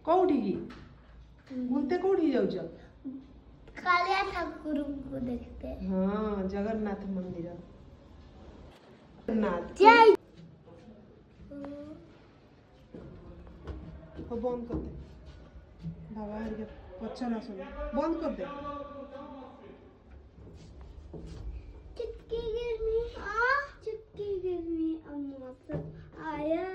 କୋଉଠିକି ବୁଲତେ କୋଉଠିକି ଯାଉଛ? कालिया ठाकुर को देखते हैं। हाँ जगन्नाथ मंदिर जगन्नाथ जय हो बंद कर दे बाबा हरिके पछना सुन बंद कर दे चुटकी गिरनी अम्मा सब आया